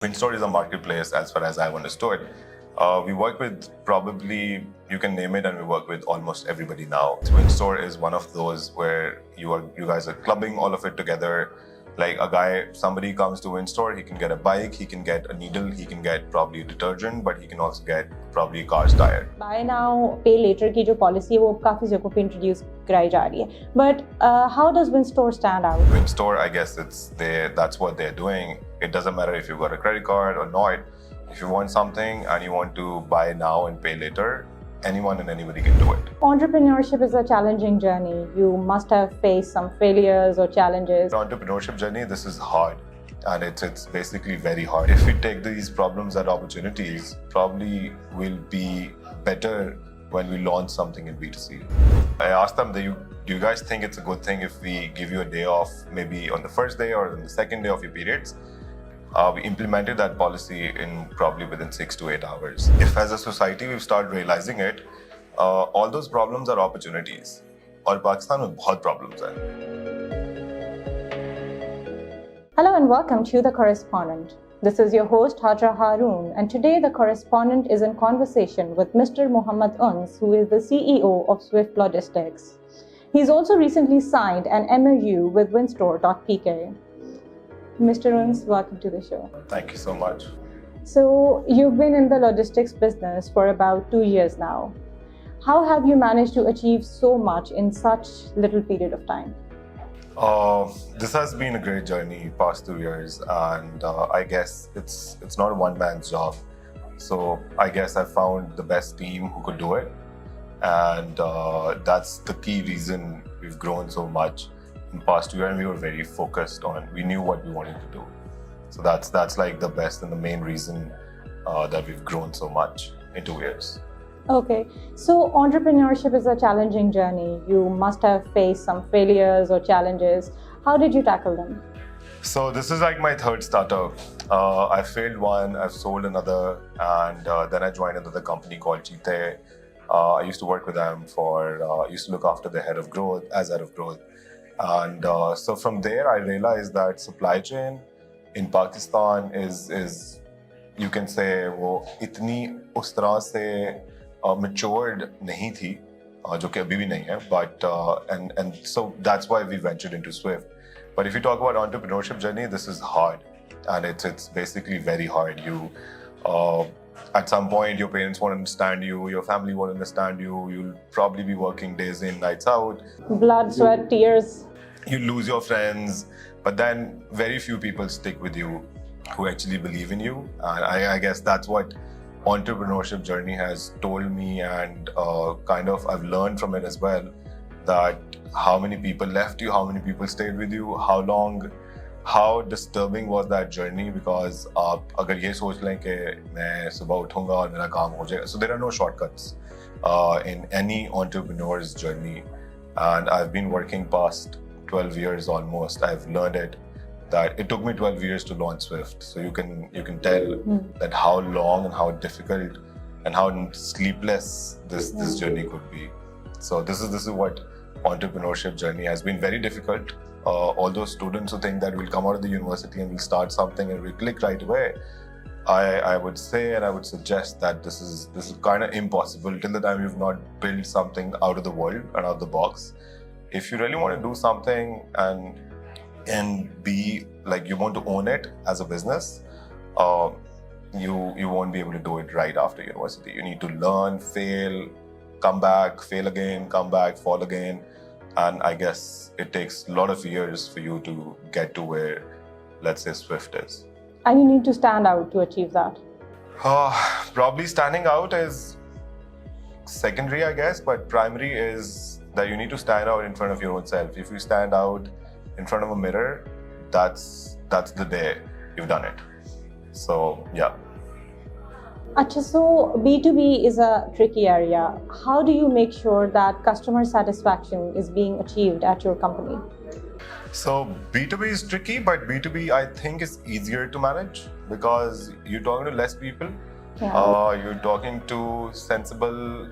Windstorm is a marketplace as far as I've understood. We work with probably, you can name it, and we work with almost everybody now. Windstorm is one of those where you guys are clubbing all of it together. Like somebody comes to Windstorm, he can get a bike, he can get a needle, he can get probably a detergent, but he can also get probably a car's tire. Buy now, pay later की जो policy है वो काफी जगहों पे introduce कराई जा रही है. But how does Windstorm stand out? Windstorm, I guess that's what they're doing. It doesn't matter if you've got a credit card or not. If you want something and you want to buy now and pay later, anyone and anybody can do it. Entrepreneurship is a challenging journey. You must have faced some failures or challenges. The entrepreneurship journey, this is hard. And it's basically very hard. If we take these problems as opportunities, probably we'll be better when we launch something in B2C. I asked them, do you guys think it's a good thing if we give you a day off, maybe on the first day or on the second day of your periods? We implemented that policy in probably within 6 to 8 hours. If as a society we've started realizing it, all those problems are opportunities. और पाकिस्तान में बहुत problems हैं. Hello and welcome to The Correspondent. This is your host Hajra Haroon, and today The Correspondent is in conversation with Mr. Mohammad Uns, who is the CEO of Swyft Logistics. He's also recently signed an MOU with Windstorm.pk. Mr. Uns, welcome to the show. Thank you so much. So, you've been in the logistics business for about 2 years now. How have you managed to achieve so much in such little period of time? This has been a great journey past 2 years, and I guess it's not a one-man's job. So I guess I found the best team who could do it, and that's the key reason we've grown so much in past 2 years. And we were very focused on. We knew what we wanted to do. So that's like the best and the main reason that we've grown so much in 2 years. Okay, so entrepreneurship is a challenging journey. You must have faced some failures or challenges. How did you tackle them? So this is like my third startup. I failed one, I've sold another, and then I joined another company called Cheetah. I used to work with them used to look after the head of growth. And so from there, I realized that supply chain in Pakistan is you can say, वो इतनी उस तरह से matured nahi thi, jo ki abhi bhi nahi hai, but and so that's why we ventured into Swyft. But if you talk about entrepreneurship journey, this is hard, and it's basically very hard. You at some point your parents won't understand you, your family won't understand you. You'll probably be working days in, nights out. Blood, sweat, tears. You lose your friends, but then very few people stick with you who actually believe in you. And I guess that's what entrepreneurship journey has told me, and kind of I've learned from it as well, that how many people left you, how many people stayed with you, how disturbing was that journey, because आप अगर ये सोच लें कि मैं सुबह उठूंगा और मेरा काम हो जाएगा, so there are no shortcuts in any entrepreneur's journey. And I've been working past 12 years almost. I've learned it, that it took me 12 years to launch Swyft. So you can tell that how long and how difficult and how sleepless this journey could be. So this is what entrepreneurship journey has been. Very difficult. All those students who think that we'll come out of the university and we'll start something and we'll click right away, I would say and I would suggest that this is kind of impossible till the time you've not built something out of the world and out of the box. If you really want to do something and be like you want to own it as a business, you won't be able to do it right after university. You need to learn, fail, come back, fail again, come back, fall again. And I guess it takes a lot of years for you to get to where, let's say, Swyft is. And you need to stand out to achieve that. Probably standing out is secondary, I guess, but primary is that you need to stand out in front of your own self. If you stand out in front of a mirror, that's the day you've done it. So yeah. Achha, so B2B is a tricky area. How do you make sure that customer satisfaction is being achieved at your company? So B2B is tricky, but B2B I think is easier to manage because you're talking to less people. Yeah. You're talking to sensible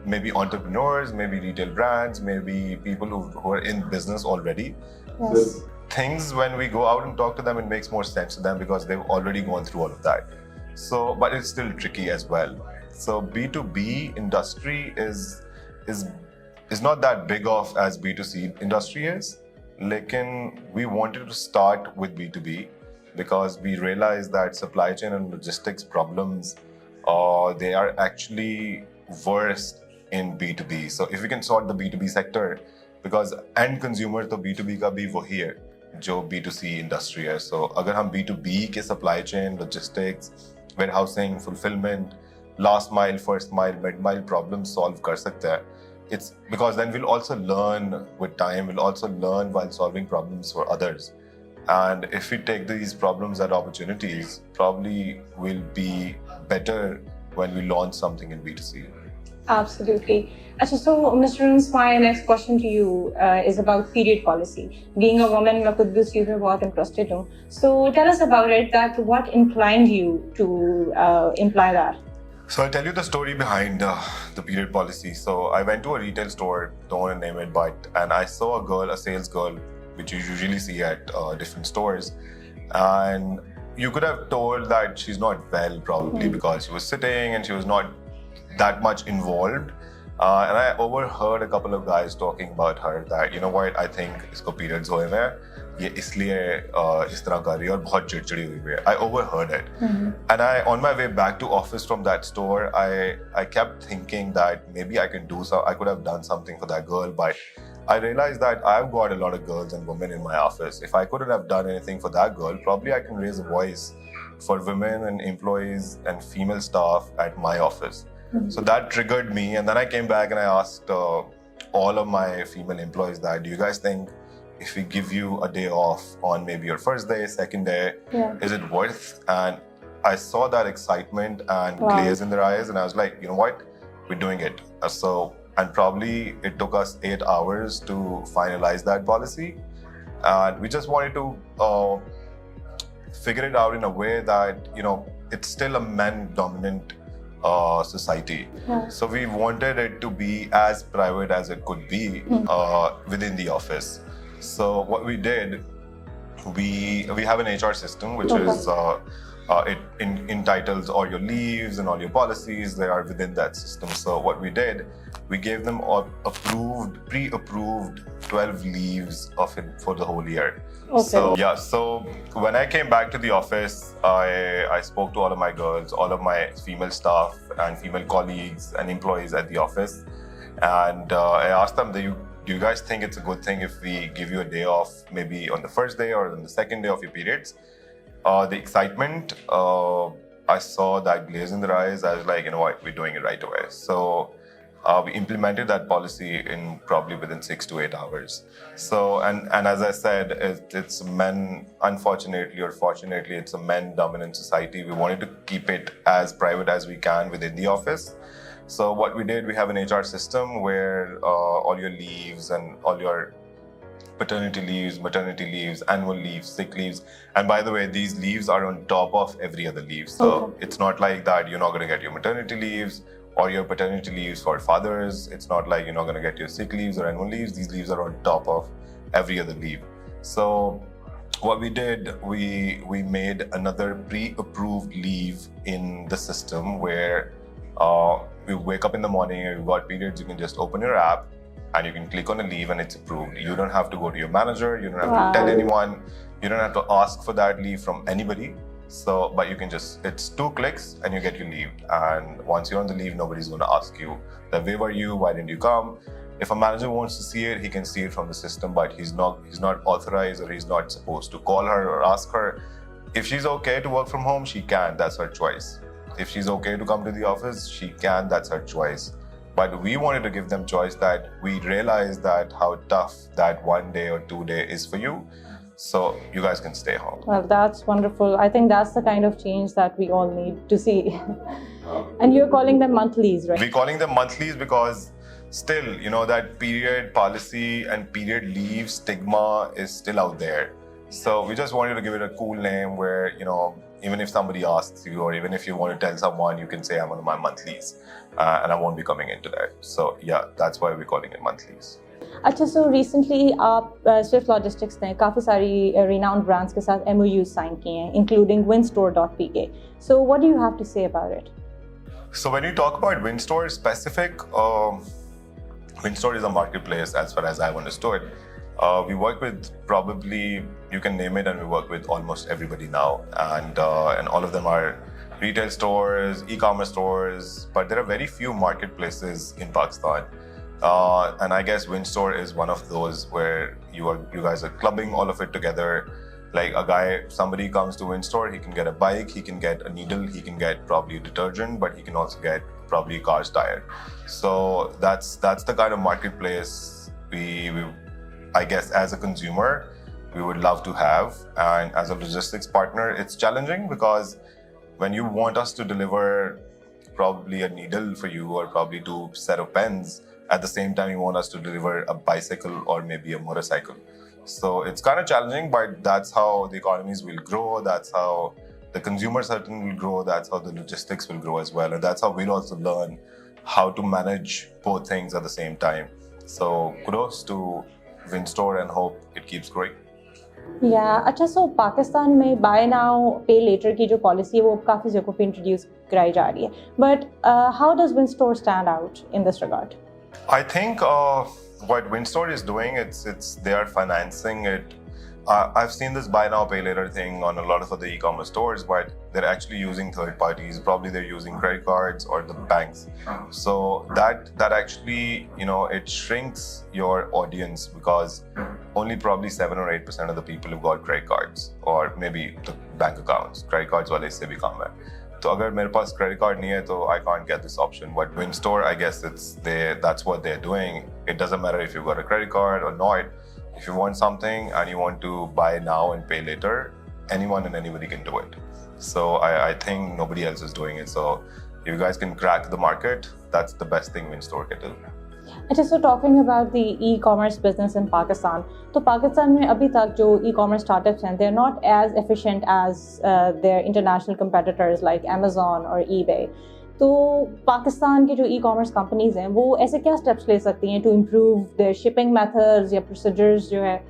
maybe entrepreneurs, maybe retail brands, maybe people who are in business already. Yes. things, when we go out and talk to them, it makes more sense to them because they've already gone through all of that. So, but it's still tricky as well. So B2B industry is not that big off as B2C industry is. Lekin we wanted to start with B2B because we realized that supply chain and logistics problems, they are actually worse in B2B. So if we can sort the B2B sector, because end consumer तो B2B का भी वही है जो B2C industry है. So अगर हम B2B के supply chain, logistics, warehousing, fulfillment, last mile, first mile, mid mile problems solve कर सकते हैं. It's because then we'll also learn with time, we'll also learn while solving problems for others. And if we take these problems as opportunities, probably we'll be better when we launch something in B2C. Absolutely. So, Mr. Uns, my next question to you is about period policy. Being a woman, I could be super interested in. So, tell us about it. That what inclined you to imply that? So I'll tell you the story behind the period policy. So I went to a retail store, don't want to name it, and I saw a sales girl, which you usually see at different stores. And you could have told that she's not well, probably because she was sitting and she was not that much involved. And I overheard a couple of guys talking about her that, you know what, I think isko periods hoye hai, ye isliye is tarah kar rahi hai aur bahut chidchidi hui hai. I overheard it. And on my way back to office from that store, I kept thinking that maybe I could have done something for that girl, but I realized that I've got a lot of girls and women in my office. If I couldn't have done anything for that girl, probably I can raise a voice for women and employees and female staff at my office. So that triggered me, and then I came back and I asked all of my female employees that, do you guys think if we give you a day off on maybe your first day, second day, is it worth? And I saw that excitement and glaze in their eyes, and I was like, you know what, we're doing it. And probably it took us 8 hours to finalize that policy, and we just wanted to figure it out in a way that, you know, it's still a men-dominant society. So we wanted it to be as private as it could be within the office. So what we did, we have an HR system which is it entitles all your leaves and all your policies. They are within that system. So what we did, we gave them pre-approved 12 leaves for the whole year. So when I came back to the office, I spoke to all of my girls, all of my female staff and female colleagues and employees at the office, and I asked them, do you guys think it's a good thing if we give you a day off, maybe on the first day or on the second day of your periods? The excitement, I saw that glaze in their eyes. I was like, you know what, we're doing it right away. So we implemented that policy in probably within 6 to 8 hours. So, and as I said, it's men, unfortunately or fortunately, it's a men-dominant society. We wanted to keep it as private as we can within the office. So what we did, we have an HR system where all your leaves and all your paternity leaves, maternity leaves, annual leaves, sick leaves. And by the way, these leaves are on top of every other leave. So it's not like that you're not going to get your maternity leaves or your paternity leaves for fathers. It's not like you're not going to get your sick leaves or annual leaves. These leaves are on top of every other leave. So what we did, we made another pre-approved leave in the system where we wake up in the morning, you've got periods, you can just open your app and you can click on a leave and it's approved. You don't have to go to your manager, you don't have to tell anyone, you don't have to ask for that leave from anybody. So, but you can just, it's 2 clicks and you get your leave. And once you're on the leave, nobody's going to ask you that, where were you, why didn't you come? If a manager wants to see it, he can see it from the system, but he's not authorized or he's not supposed to call her or ask her. If she's okay to work from home, she can, that's her choice. If she's okay to come to the office, she can, that's her choice. But we wanted to give them choice that we realized that how tough that 1 day or 2 day is for you. So you guys can stay home. Well, that's wonderful. I think that's the kind of change that we all need to see. And you're calling them monthlies, right? We're calling them monthlies because still, you know, that period policy and period leave stigma is still out there. So we just wanted to give it a cool name where, you know, even if somebody asks you or even if you want to tell someone, you can say I'm on my monthlies and I won't be coming into that. So yeah, that's why we're calling it monthlies. अच्छा, so recently आप Swift Logistics ने काफ़ी सारी renowned brands के साथ MOUs sign किए हैं, including Windstorm.pk. So what do you have to say about it? So when you talk about Windstor specific, Windstor is a marketplace as far as I've understood. We work with probably, you can name it, and we work with almost everybody now. And all of them are retail stores, e-commerce stores, but there are very few marketplaces in Pakistan. And I guess Windstor is one of those where you guys are clubbing all of it together. Like somebody comes to Windstor, he can get a bike, he can get a needle, he can get probably a detergent, but he can also get probably a car's tire. So that's the kind of marketplace we I guess as a consumer we would love to have. And as a logistics partner, it's challenging because when you want us to deliver probably a needle for you or probably 2 set of pens, at the same time you want us to deliver a bicycle or maybe a motorcycle. So it's kind of challenging, but that's how the economies will grow, that's how the consumer certainly will grow, that's how the logistics will grow as well, and that's how we'll also learn how to manage both things at the same time. So kudos to Windstor and hope it keeps growing. Yeah, अच्छा, so Pakistan में buy now pay later की जो policy है वो काफ़ी जगहों पे introduce कराई जा रही है. But how does Windstor stand out in this regard? I think what Windstor is doing, it's they are financing it. I've seen this buy now pay later thing on a lot of other e-commerce stores, but they're actually using third parties. Probably they're using credit cards or the banks. So that actually, it shrinks your audience because only probably 7 or 8% of the people have got credit cards or maybe the bank accounts. Credit cards wale isse bhi kam hai. So अगर मेरे पास credit card नहीं है तो I can't get this option. But Windstor, I guess that's what they're doing. It doesn't matter if you've got a credit card or not. If you want something and you want to buy now and pay later, anyone and anybody can do it. So I think nobody else is doing it. So if you guys can crack the market, that's the best thing Windstor can do. अच्छा, so talking about the e-commerce business in Pakistan, तो पाकिस्तान में अभी तक जो e-commerce startups हैं, they're not as efficient as their international competitors like Amazon or eBay. तो पाकिस्तान के जो e-commerce companies हैं, वो ऐसे क्या steps ले सकती हैं to improve their shipping methods या procedures जो है?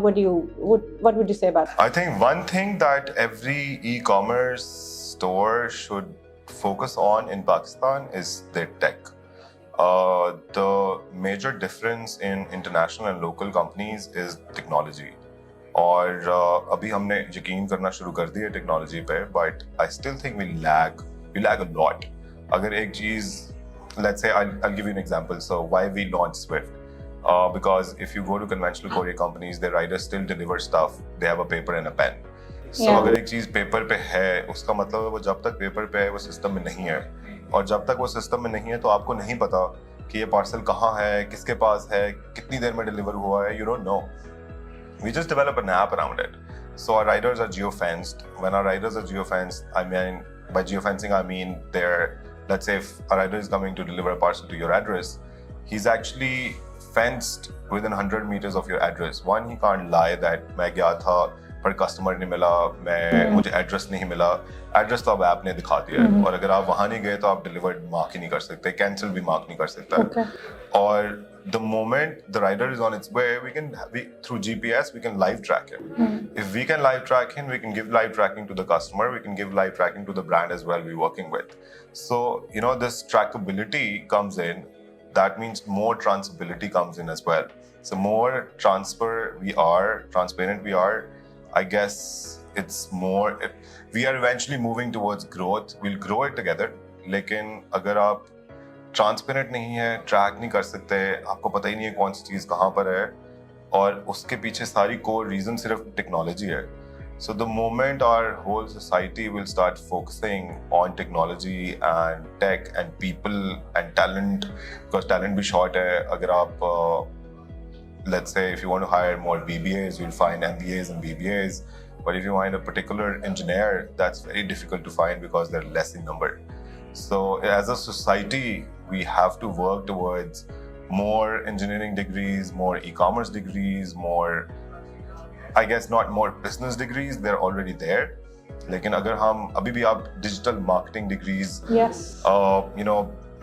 What would you say about that? I think one thing that every e-commerce store should focus on in Pakistan is their tech. The major difference in international and local companies is technology. और अभी हमने यकीन करना शुरू कर दिया technology पे, but I still think we lag a lot. अगर एक चीज, let's say I'll give you an example. So why we launched Swyft? Because if you go to conventional courier companies, their riders still deliver stuff. They have a paper and a pen. So अगर एक चीज paper पे है, उसका मतलब है वो जब तक पेपर पे है वो सिस्टम में नहीं है, और जब तक वो सिस्टम में नहीं है तो आपको नहीं पता कि ये पार्सल कहाँ है, किसके पास है, कितनी देर में डिलीवर हुआ है. You don't know. We just develop an app around it. So our riders are geofenced. When our riders are geofenced, I mean, by geofencing I mean let's say if a rider is coming to deliver a parcel to your address, he's actually fenced within 100 meters of your address. One, he can't lie that मैं गया था पर customer नहीं मिला, मुझे address नहीं मिला. Address तो अब ऐप ने दिखा दिया है, और अगर आप वहां नहीं गए तो आप डिलीवर्ड मार्क ही नहीं कर सकते, कैंसिल भी मार्क नहीं कर सकता. और the moment the rider is on its way, through GPS we can live track him. If we can live track him, we can give live tracking to the customer, we can give live tracking to the brand as well we're working with. So this trackability comes in. That means more transferability comes in as well. So more transparent we are, I guess it's more. We are eventually moving towards growth. We'll grow it together. लेकिन अगर आप transparent नहीं है, track नहीं कर सकते, आपको पता ही नहीं है कौन सी चीज़ कहाँ पर है, और उसके पीछे सारी कोर रीज़न सिर्फ टेक्नोलॉजी है. So the moment our whole society will start focusing on technology and tech and people and talent, because talent भी short है. अगर आप let's say if you want to hire more BBAs, you'll find MBAs and BBAs. But if you find a particular engineer, that's very difficult to find because they're less in number. So as a society, we have to work towards more engineering degrees, more e-commerce degrees, more, I guess not more business degrees, they're already there. लेकिन अगर हम अभी भी आप digital marketing degrees, yes,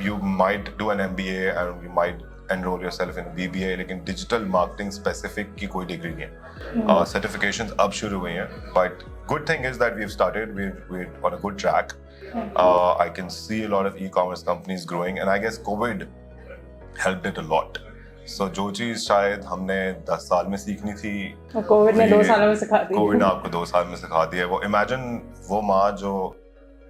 you might do an MBA and you might enroll yourself in BBA, लेकिन digital marketing specific की कोई degree नहीं है. Certifications अब शुरू हुई हैं, but good thing is that we've started. We're on a good track. I can see a lot of e-commerce companies growing, and I guess COVID helped it a lot. So जो चीज़ शायद हमने 10 साल में सीखनी थी, कोविड ने 2 सालों में सिखा दी. कोविड ने आपको 2 साल में सिखा दिया है. वो imagine वो माँ जो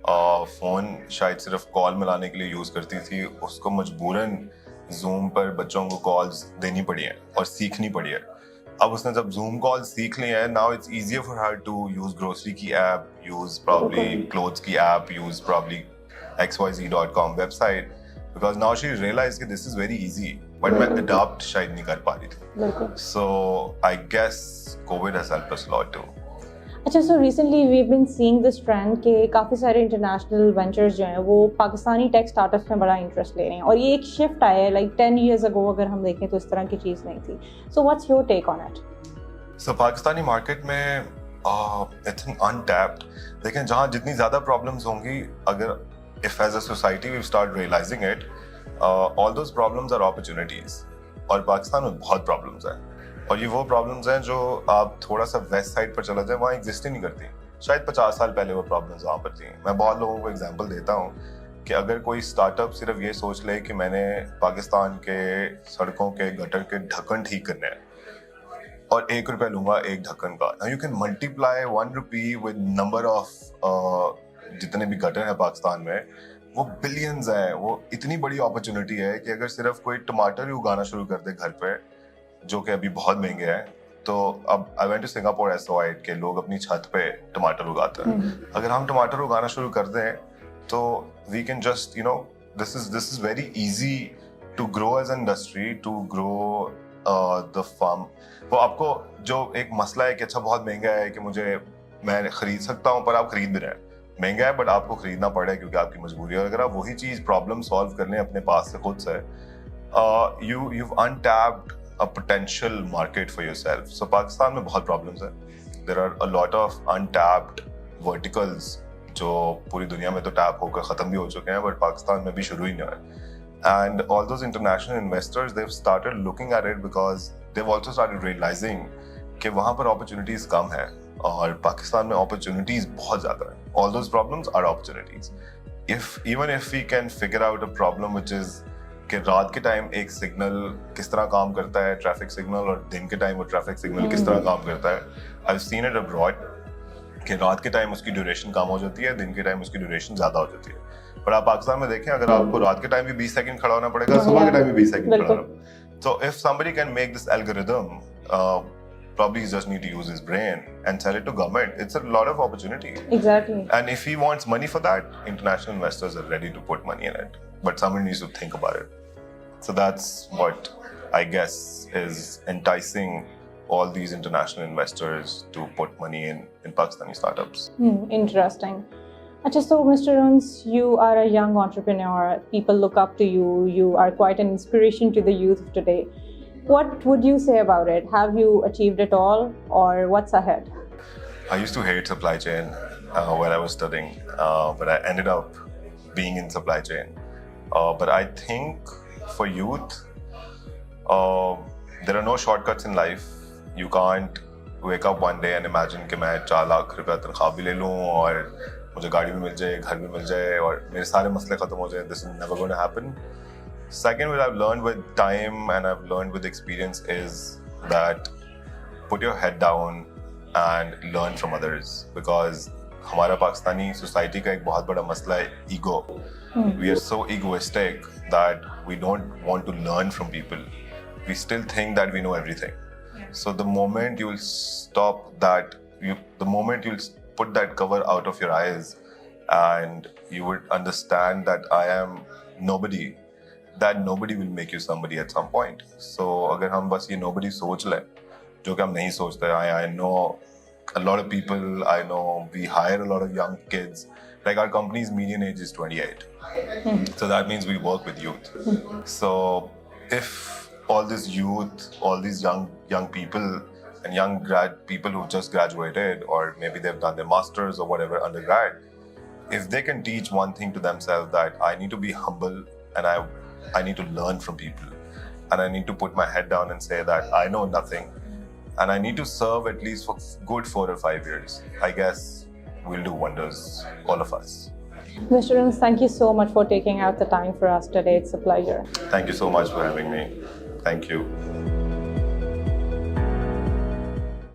फोन शायद सिर्फ कॉल मिलाने के लिए यूज करती थी, उसको मजबूरन जूम पर बच्चों को कॉल्स देनी पड़ी है और सीखनी पड़ी है. अब उसने जब जूम कॉल सीख ली है, now it's easier for her to use grocery की ऐप, यूज प्रॉब्ली क्लोथ्स की app, use probably xyz.com website, because now she realise कि this is very easy, but मैं अडॉप्ट शायद नहीं कर पा रही थी. So I guess Covid has helped us lot too. अच्छा, so recently we been seeing this trend कि काफ़ी सारे इंटरनेशनल वेंचर्स जो हैं वो पाकिस्तानी टेक स्टार्टअप्स में बड़ा इंटरेस्ट ले रहे हैं, और ये एक शिफ्ट आया है. लाइक 10 years ago अगर हम देखें तो इस तरह की चीज़ नहीं थी. So what's your take on it? So Pakistani market में इट्स अनटैप्ड. लेकिन जहाँ जितनी ज़्यादा प्रॉब्लम्स होंगी, अगर if as a society we start realizing it, all those problems are opportunities. और पाकिस्तान में बहुत प्रॉब्लम्स हैं, और ये वो प्रॉब्लम्स हैं जो आप थोड़ा सा वेस्ट साइड पर चला जाए वहाँ एग्जिस्ट ही नहीं करती. शायद 50 साल पहले वो प्रॉब्लम्स वहाँ पर थी. मैं बहुत लोगों को एग्जांपल देता हूँ कि अगर कोई स्टार्टअप सिर्फ ये सोच ले कि मैंने पाकिस्तान के सड़कों के गटर के ढक्कन ठीक करने हैं और ₹1 लूंगा एक ढक्कन का, now you can multiply ₹1 with number of जितने भी गटर हैं पाकिस्तान में, वो बिलियंस हैं. वो इतनी बड़ी अपॉर्चुनिटी है कि अगर सिर्फ कोई टमाटर ही उगाना शुरू कर दे घर पे, जो कि अभी बहुत महंगे हैं. तो अब I went to Singapore as सो के लोग अपनी छत पे टमाटर उगाते हैं. अगर हम टमाटर उगाना शुरू कर दें तो we can just this is very easy to grow as an industry, to grow the farm. वो आपको जो एक मसला है कि अच्छा बहुत महंगा है कि मैं खरीद सकता हूँ, पर आप खरीद भी रहे हैं. महंगा है बट आपको खरीदना पड़ रहा है क्योंकि आपकी मजबूरी है. अगर आप वही चीज प्रॉब्लम सॉल्व कर लें अपने पास से खुद से, you've untapped a potential market for yourself. So Pakistan में बहुत problems हैं. There are a lot of untapped verticals जो पूरी दुनिया में तो टैप होकर ख़त्म भी हो चुके हैं, बट पाकिस्तान में भी शुरू ही नहीं हुए. And all those international investors, they've started looking at it because they've also started realizing कि वहाँ पर opportunities कम है और पाकिस्तान में opportunities बहुत ज़्यादा हैं. All those problems are opportunities. Even if we can figure out a problem which is कि रात के टाइम एक सिग्नल किस तरह काम करता है, ट्रैफिक सिग्नल, और दिन के टाइम वो ट्रैफिक सिग्नल किस तरह काम करता है. I have seen it abroad कि रात के टाइम उसकी ड्यूरेशन कम हो जाती है, दिन के टाइम उसकी ड्यूरेशन ज्यादा हो जाती है. पर आप पाकिस्तान में देखें, अगर आपको रात के टाइम भी 20 सेकंड खड़ा होना पड़ेगा, सुबह के टाइम भी 20 सेकंड खड़ा होना. So if somebody can make this algorithm, probably he just need to use his brain and sell it to government. It's a lot of opportunity. Exactly. And if he wants money for that, international investors are ready to put money in it. But somebody needs to think about it. So that's what I guess is enticing all these international investors to put money in Pakistani startups. Interesting. Achha, so Mr. Uns, you are a young entrepreneur. People look up to you. You are quite an inspiration to the youth of today. What would you say about it? Have you achieved it all, or what's ahead? I used to hate supply chain when I was studying, but I ended up being in supply chain. But I think for youth, there are no shortcuts in life. You can't wake up one day and imagine कि मैं 4 लाख रुपया तनख्वाह भी ले लूँ और मुझे गाड़ी भी मिल जाए, घर भी मिल जाए और मेरे सारे मसले खत्म हो जाए. This is never going to happen. Second, what I've learned with time and I've learned with experience is that put your head down and learn from others, because हमारा पाकिस्तानी सोसाइटी का एक बहुत बड़ा मसला है ego. We are so egoistic that we don't want to learn from people. We still think that we know everything. So the moment you'll stop that, the moment you'll put that cover out of your eyes and you would understand that I am nobody, that nobody will make you somebody at some point. So अगर हम बस ये nobody सोच लें, जो कि हम नहीं सोचते. I know a lot of people, I know we hire a lot of young kids. Like our company's median age is 28. So that means we work with youth. So if all this youth, all these young people and young people who just graduated, or maybe they've done their masters or whatever undergrad, if they can teach one thing to themselves, that I need to be humble and I need to learn from people, and I need to put my head down and say that I know nothing, and I need to serve at least for good 4 or 5 years. I guess we'll do wonders, all of us. Mr. Uns, thank you so much for taking out the time for us today. It's a pleasure. Thank you so much for having me. Thank you.